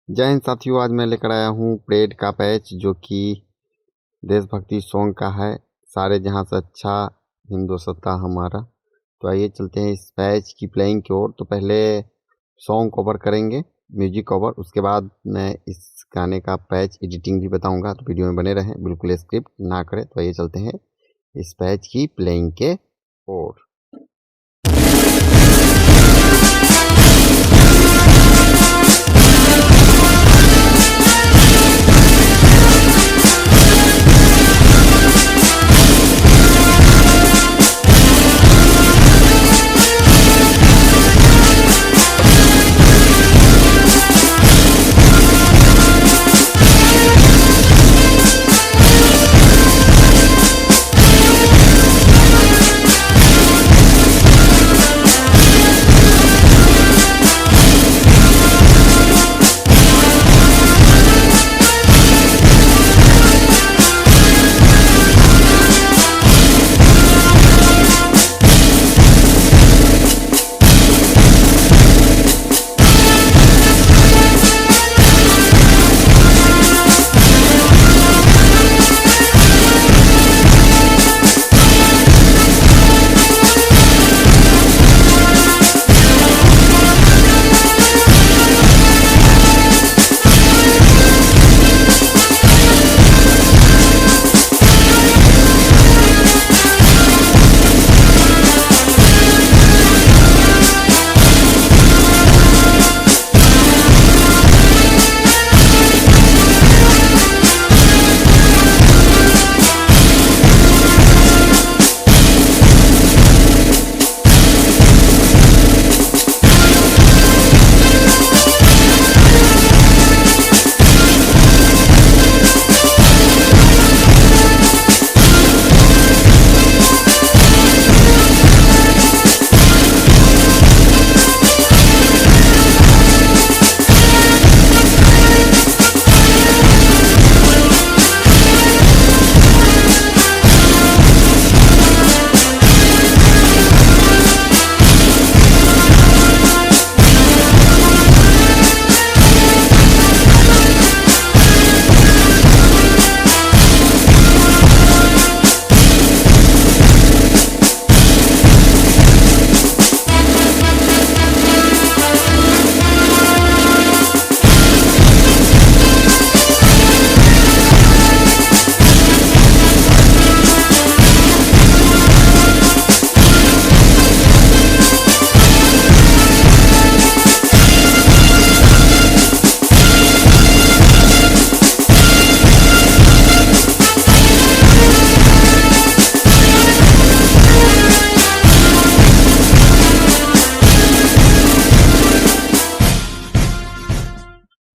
जय हिंद साथियों, आज मैं लेकर आया हूँ परेड का पैच जो कि देशभक्ति सॉन्ग का है। सारे जहाँ से अच्छा हिंदोस्ता हमारा। तो आइए चलते हैं इस पैच की प्लेइंग की ओर। तो पहले सॉन्ग कवर करेंगे, म्यूजिक कवर, उसके बाद मैं इस गाने का पैच एडिटिंग भी बताऊंगा। तो वीडियो में बने रहें, बिल्कुल स्क्रिप्ट ना करें। तो आइए चलते हैं इस पैच की प्लेइंग के ओर।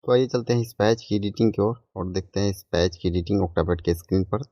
तो आइए चलते हैं इस पैच की एडिटिंग की ओर और देखते हैं इस पैच की एडिटिंग ऑक्टापैड के स्क्रीन पर